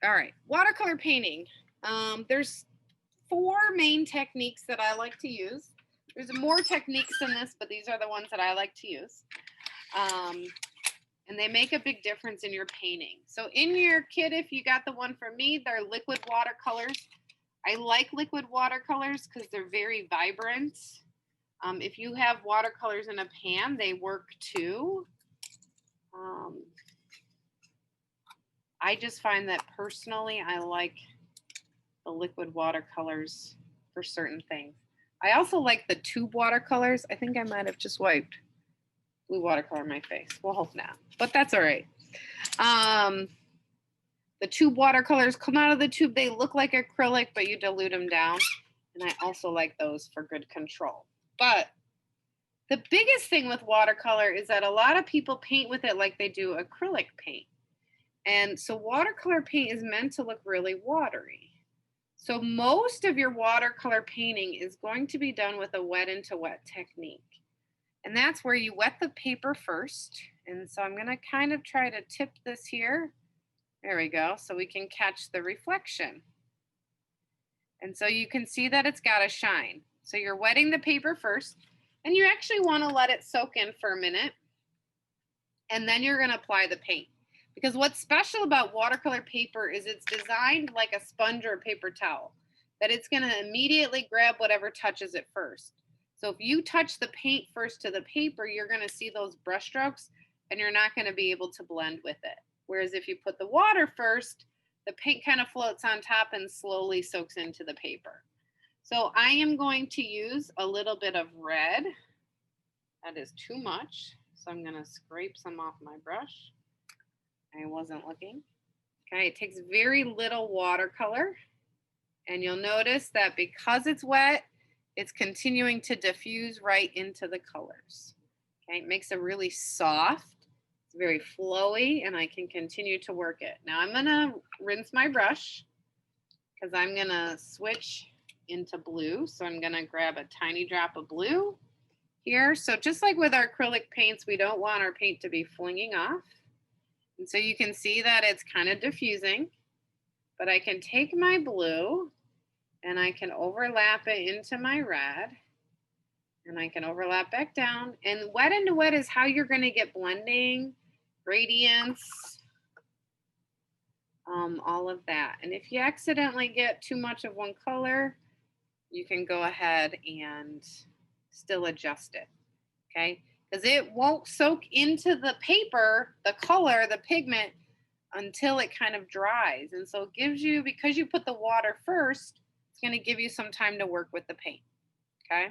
All right, watercolor painting. There's four main techniques that I like to use. There's more techniques than this, but these are the ones that I like to use. And they make a big difference in your painting. So in your kit, if you got the one from me, they're liquid watercolors. I like liquid watercolors because they're very vibrant. If you have watercolors in a pan, they work too. I just find that personally, I like the liquid watercolors for certain things. I also like the tube watercolors. I think I might have just wiped blue watercolor in my face. We'll hope not, but that's all right. The tube watercolors come out of the tube. They look like acrylic, but you dilute them down. And I also like those for good control. But the biggest thing with watercolor is that a lot of people paint with it like they do acrylic paint. And so watercolor paint is meant to look really watery. So most of your watercolor painting is going to be done with a wet into wet technique. And that's where you wet the paper first. And so I'm going to kind of try to tip this here. There we go. So we can catch the reflection. And so you can see that it's got a shine. So you're wetting the paper first, and you actually want to let it soak in for a minute. And then you're going to apply the paint. Because what's special about watercolor paper is it's designed like a sponge or a paper towel, that it's going to immediately grab whatever touches it first. So if you touch the paint first to the paper, you're going to see those brush strokes and you're not going to be able to blend with it. Whereas if you put the water first, the paint kind of floats on top and slowly soaks into the paper. So I am going to use a little bit of red. That is too much. So I'm going to scrape some off my brush. I wasn't looking. Okay, it takes very little watercolor. And you'll notice that because it's wet, it's continuing to diffuse right into the colors. Okay, it makes it really soft. It's very flowy, and I can continue to work it. Now I'm gonna rinse my brush because I'm gonna switch into blue. So I'm gonna grab a tiny drop of blue here. So just like with our acrylic paints, we don't want our paint to be flinging off. And so you can see that it's kind of diffusing, but I can take my blue and I can overlap it into my red, and I can overlap back down. And wet into wet is how you're going to get blending, gradients, all of that. And if you accidentally get too much of one color, you can go ahead and still adjust it, okay? Because it won't soak into the paper, the color, the pigment, until it kind of dries. And so it gives you, because you put the water first, it's going to give you some time to work with the paint, okay?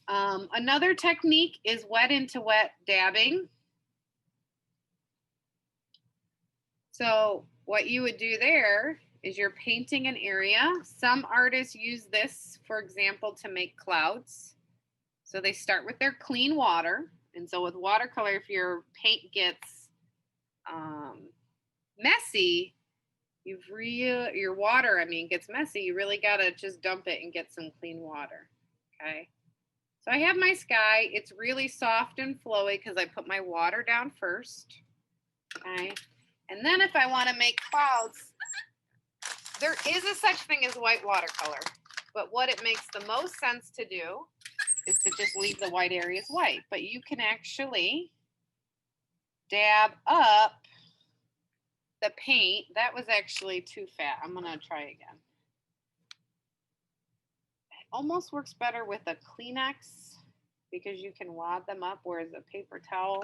Another technique is wet into wet dabbing. So what you would do there is you're painting an area. Some artists use this, for example, to make clouds. So they start with their clean water. And so with watercolor, if your paint gets messy, your water gets messy, you really gotta just dump it and get some clean water, okay? So I have my sky. It's really soft and flowy because I put my water down first, okay? And then if I wanna make clouds, there is a such thing as white watercolor, but what it makes the most sense to do is to just leave the white areas white. But you can actually dab up the paint. That was actually too fat. I'm gonna try again. It almost works better with a Kleenex because you can wad them up, whereas a paper towel,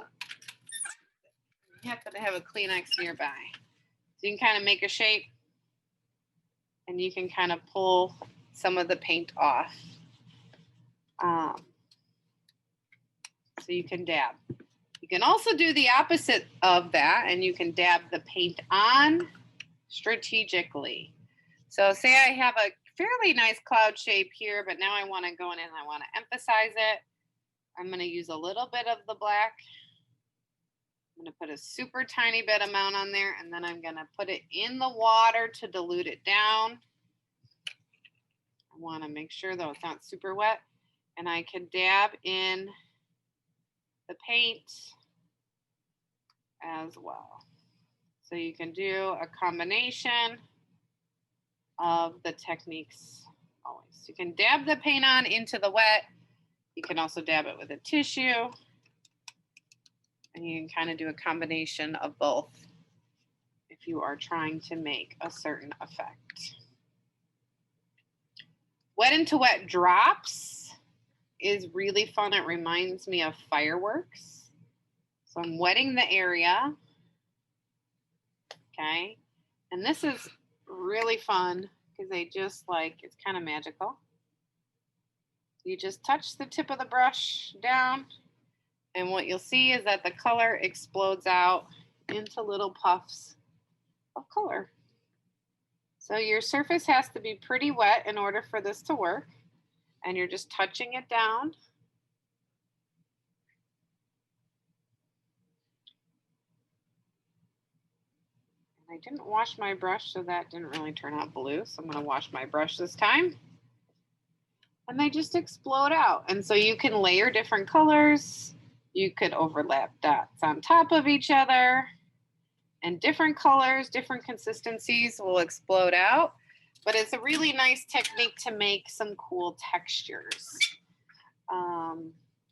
you have to have a Kleenex nearby. So you can kind of make a shape and you can kind of pull some of the paint off. So you can dab. You can also do the opposite of that, and you can dab the paint on strategically. So say I have a fairly nice cloud shape here, but now I want to go in and I want to emphasize it. I'm going to use a little bit of the black. I'm going to put a super tiny bit amount on there, and then I'm going to put it in the water to dilute it down. I want to make sure, though, it's not super wet. And I can dab in the paint as well. So you can do a combination of the techniques always. You can dab the paint on into the wet. You can also dab it with a tissue. And you can kind of do a combination of both if you are trying to make a certain effect. Wet into wet drops is really fun. It reminds me of fireworks. So I'm wetting the area. Okay. And this is really fun because they just it's kind of magical. You just touch the tip of the brush down, and what you'll see is that the color explodes out into little puffs of color. So your surface has to be pretty wet in order for this to work, and you're just touching it down. I didn't wash my brush, so that didn't really turn out blue. So I'm going to wash my brush this time. And they just explode out. And so you can layer different colors. You could overlap dots on top of each other. And different colors, different consistencies will explode out. But it's a really nice technique to make some cool textures.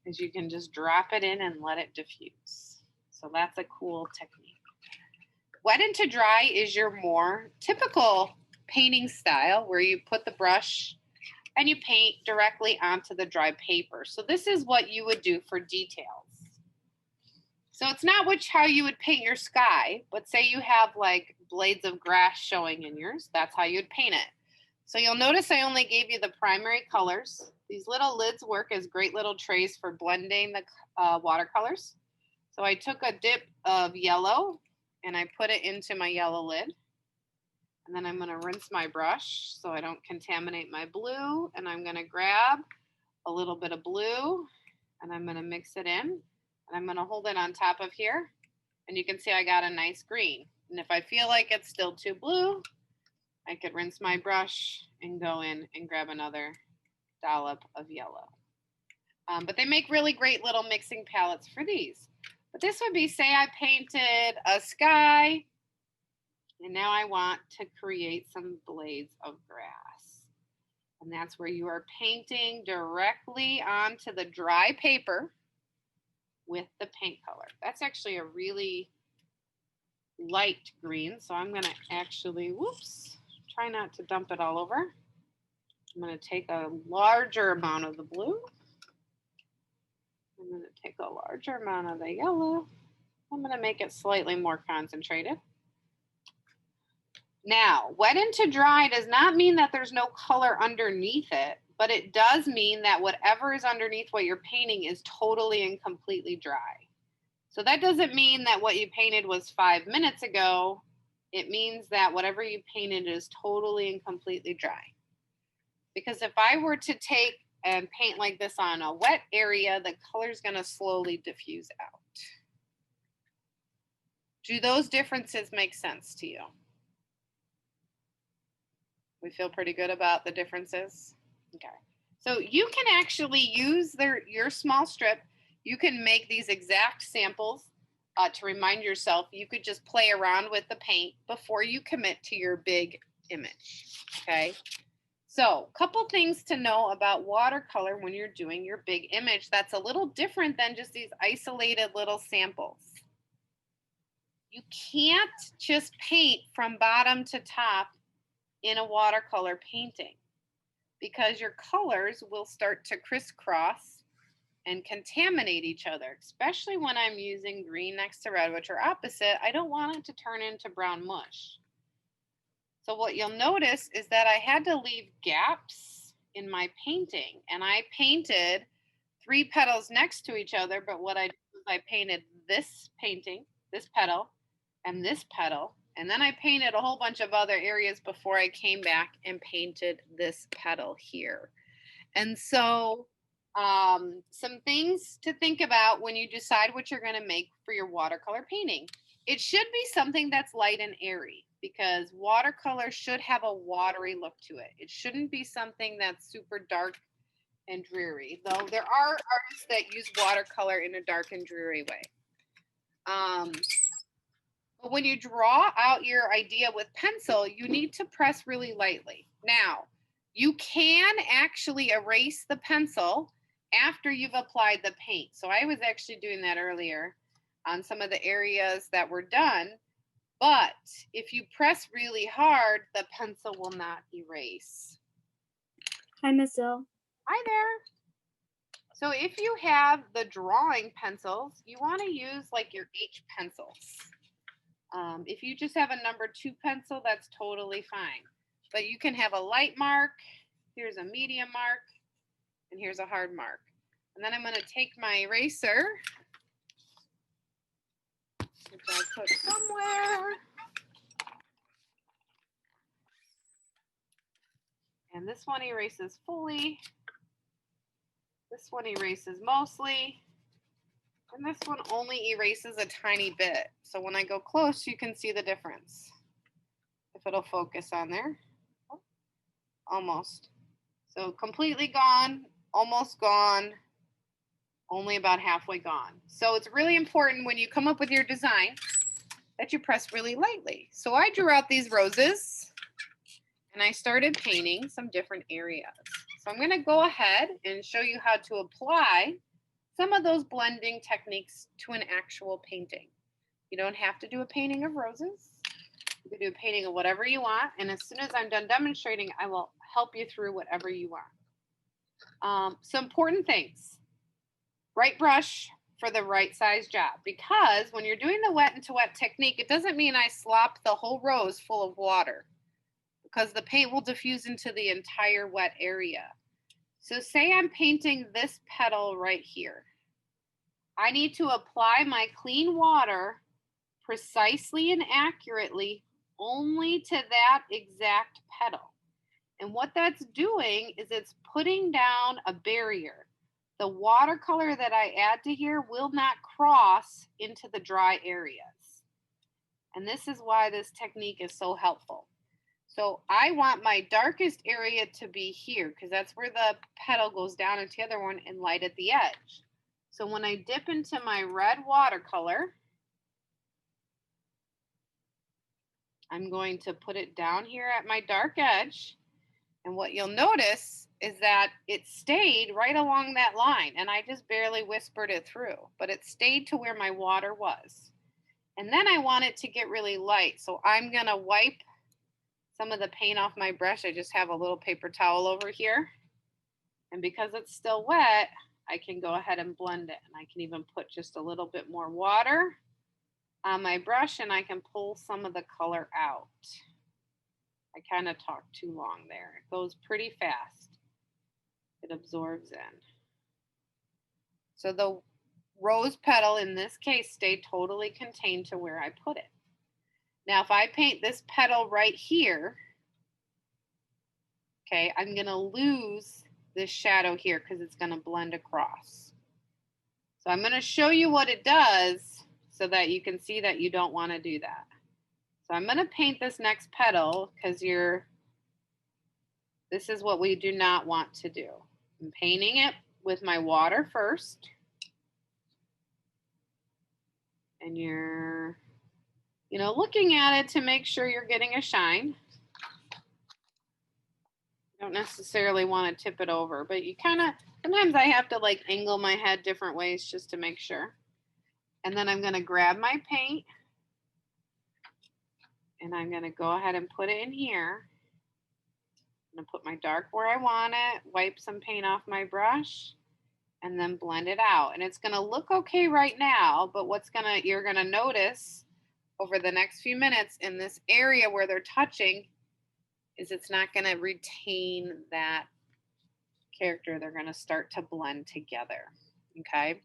As you can just drop it in and let it diffuse. So that's a cool technique. Wet into dry is your more typical painting style where you put the brush and you paint directly onto the dry paper. So this is what you would do for details. So it's not how you would paint your sky, but say you have blades of grass showing in yours, that's how you'd paint it. So you'll notice I only gave you the primary colors. These little lids work as great little trays for blending the watercolors. So I took a dip of yellow and I put it into my yellow lid. And then I'm going to rinse my brush so I don't contaminate my blue. And I'm going to grab a little bit of blue and I'm going to mix it in. And I'm going to hold it on top of here. And you can see I got a nice green. And if I feel like it's still too blue, I could rinse my brush and go in and grab another dollop of yellow. But they make really great little mixing palettes for these. But this would be, say I painted a sky, and now I want to create some blades of grass. And that's where you are painting directly onto the dry paper with the paint color. That's actually a really light green, so I'm going to actually, try not to dump it all over. I'm going to take a larger amount of the blue. I'm going to take a larger amount of the yellow. I'm going to make it slightly more concentrated. Now, wet into dry does not mean that there's no color underneath it, but it does mean that whatever is underneath what you're painting is totally and completely dry. So that doesn't mean that what you painted was 5 minutes ago. It means that whatever you painted is totally and completely dry. Because if I were to take and paint like this on a wet area, the color is going to slowly diffuse out. Do those differences make sense to you? We feel pretty good about the differences? Okay. So you can actually use your small strip. You can make these exact samples to remind yourself. You could just play around with the paint before you commit to your big image. Okay. So a couple things to know about watercolor when you're doing your big image that's a little different than just these isolated little samples. You can't just paint from bottom to top in a watercolor painting because your colors will start to crisscross and contaminate each other, especially when I'm using green next to red, which are opposite. I don't want it to turn into brown mush. So what you'll notice is that I had to leave gaps in my painting, and I painted 3 petals next to each other, but what I did was I painted this petal, and this petal, and then I painted a whole bunch of other areas before I came back and painted this petal here. And so some things to think about when you decide what you're going to make for your watercolor painting. It should be something that's light and airy because watercolor should have a watery look to it. It shouldn't be something that's super dark and dreary, though there are artists that use watercolor in a dark and dreary way. When you draw out your idea with pencil, you need to press really lightly. Now, you can actually erase the pencil after you've applied the paint. So I was actually doing that earlier on some of the areas that were done. But if you press really hard, the pencil will not erase. Hi, Miss L. Hi there. So if you have the drawing pencils, you want to use like your H pencils. If you just have a number 2 pencil, that's totally fine. But you can have a light mark, here's a medium mark, and here's a hard mark. And then I'm going to take my eraser, which I'll put somewhere. And this one erases fully. This one erases mostly. And this one only erases a tiny bit. So when I go close, you can see the difference. If it'll focus on there. Almost. So completely gone, almost gone, only about halfway gone. So it's really important when you come up with your design that you press really lightly. So I drew out these roses and I started painting some different areas. So I'm going to go ahead and show you how to apply some of those blending techniques to an actual painting. You don't have to do a painting of roses. You can do a painting of whatever you want. And as soon as I'm done demonstrating, I will help you through whatever you want. Some important things. Right brush for the right size job. Because when you're doing the wet into wet technique, it doesn't mean I slop the whole rose full of water. Because the paint will diffuse into the entire wet area. So say I'm painting this petal right here. I need to apply my clean water precisely and accurately only to that exact petal. And what that's doing is it's putting down a barrier. The watercolor that I add to here will not cross into the dry areas. And this is why this technique is so helpful. So I want my darkest area to be here because that's where the petal goes down into the other one and light at the edge. So when I dip into my red watercolor, I'm going to put it down here at my dark edge. And what you'll notice is that it stayed right along that line. And I just barely whispered it through, but it stayed to where my water was. And then I want it to get really light. So I'm going to wipe some of the paint off my brush. I just have a little paper towel over here. And because it's still wet, I can go ahead and blend it. And I can even put just a little bit more water on my brush and I can pull some of the color out. I kind of talked too long there. It goes pretty fast. It absorbs in. So the rose petal in this case stayed totally contained to where I put it. Now, if I paint this petal right here, okay, I'm going to lose this shadow here because it's going to blend across. So I'm going to show you what it does so that you can see that you don't want to do that. So I'm going to paint this next petal because this is what we do not want to do. I'm painting it with my water first. And you're looking at it to make sure you're getting a shine. You don't necessarily want to tip it over, but you sometimes I have to like angle my head different ways just to make sure. And then I'm going to grab my paint and I'm going to go ahead and put it in here. I'm going to put my dark where I want it, wipe some paint off my brush, and then blend it out. And it's going to look okay right now, but you're going to notice over the next few minutes in this area where they're touching is it's not going to retain that character. They're going to start to blend together, okay?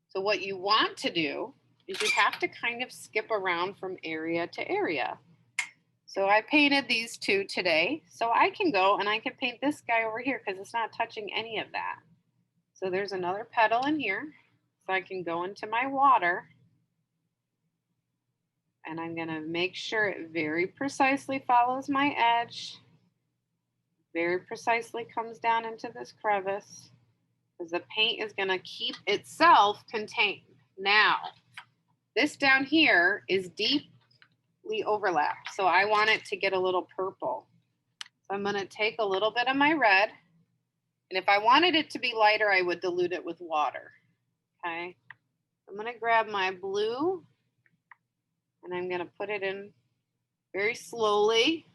So what you want to do is you have to kind of skip around from area to area. So I painted these two today, so I can go and I can paint this guy over here because it's not touching any of that. So there's another petal in here, so I can go into my water and I'm going to make sure it very precisely follows my edge, very precisely comes down into this crevice, because the paint is going to keep itself contained. Now, This down here is deeply overlapped. So I want it to get a little purple. So I'm gonna take a little bit of my red, and if I wanted it to be lighter, I would dilute it with water, okay? I'm gonna grab my blue, and I'm gonna put it in very slowly.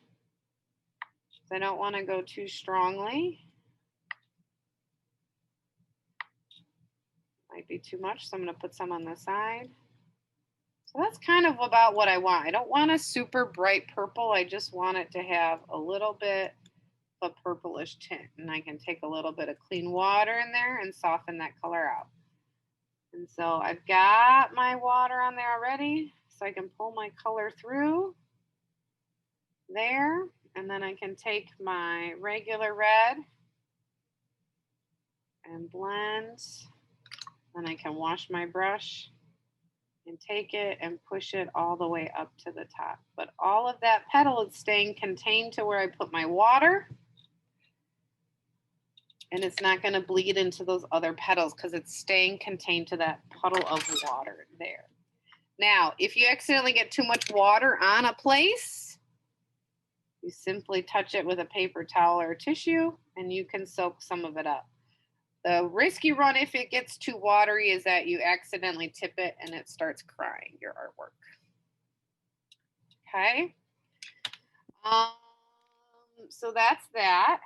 I don't wanna go too strongly. Might be too much, so I'm gonna put some on the side. So that's kind of about what I want. I don't want a super bright purple. I just want it to have a little bit of a purplish tint. And I can take a little bit of clean water in there and soften that color out. And so I've got my water on there already. So I can pull my color through there. And then I can take my regular red and blend. Then I can wash my brush and take it and push it all the way up to the top. But all of that petal is staying contained to where I put my water, and it's not going to bleed into those other petals because it's staying contained to that puddle of water there. Now, if you accidentally get too much water on a place, you simply touch it with a paper towel or tissue, and you can soak some of it up. The risk you run if it gets too watery is that you accidentally tip it and it starts crying your artwork. Okay. So that's that.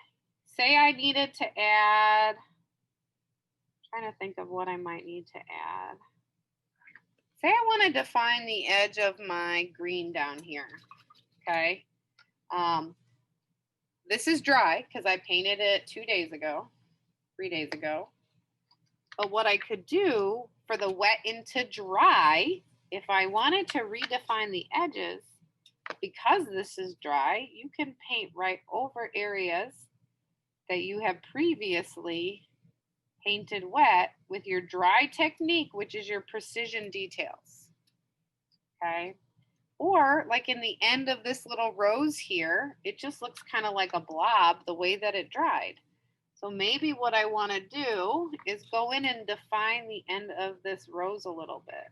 Say I needed to add, I'm trying to think of what I might need to add. Say I want to define the edge of my green down here. Okay. This is dry because I painted it 3 days ago. But what I could do for the wet into dry, if I wanted to redefine the edges, because this is dry, you can paint right over areas that you have previously painted wet with your dry technique, which is your precision details. Okay. Or like in the end of this little rose here, it just looks kind of like a blob the way that it dried. So maybe what I want to do is go in and define the end of this rose a little bit.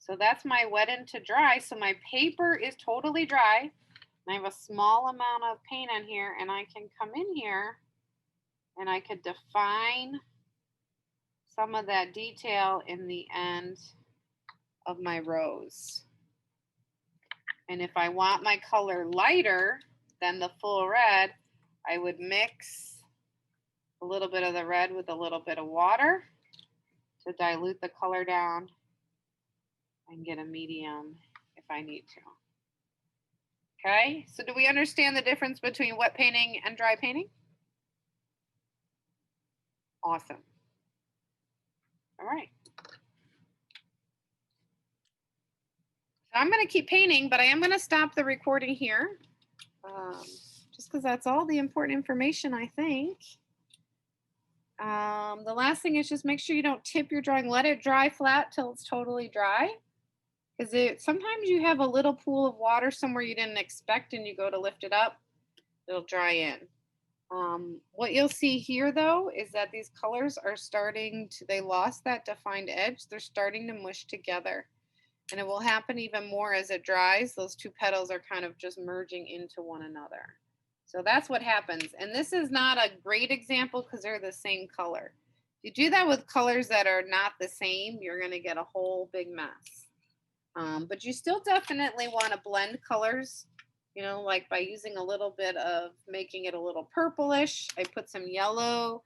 So that's my wet into dry. So my paper is totally dry. I have a small amount of paint on here, and I can come in here and I could define some of that detail in the end of my rose. And if I want my color lighter than the full red, I would mix a little bit of the red with a little bit of water to dilute the color down and get a medium if I need to. Okay, so do we understand the difference between wet painting and dry painting? Awesome. All right. So I'm going to keep painting, but I am going to stop the recording here. Just because that's all the important information, I think. The last thing is just make sure you don't tip your drawing. Let it dry flat till it's totally dry. Because sometimes you have a little pool of water somewhere you didn't expect and you go to lift it up, it'll dry in. What you'll see here though is that these colors are starting to, they lost that defined edge. They're starting to mush together. And it will happen even more as it dries. Those two petals are kind of just merging into one another. So that's what happens. And this is not a great example because they're the same color. If you do that with colors that are not the same, you're going to get a whole big mess. But you still definitely want to blend colors, you know, like by using a little bit of making it a little purplish. I put some yellow,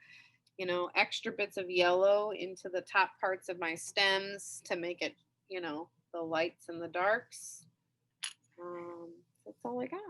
you know, extra bits of yellow into the top parts of my stems to make it, you know, the lights and the darks. That's all I got.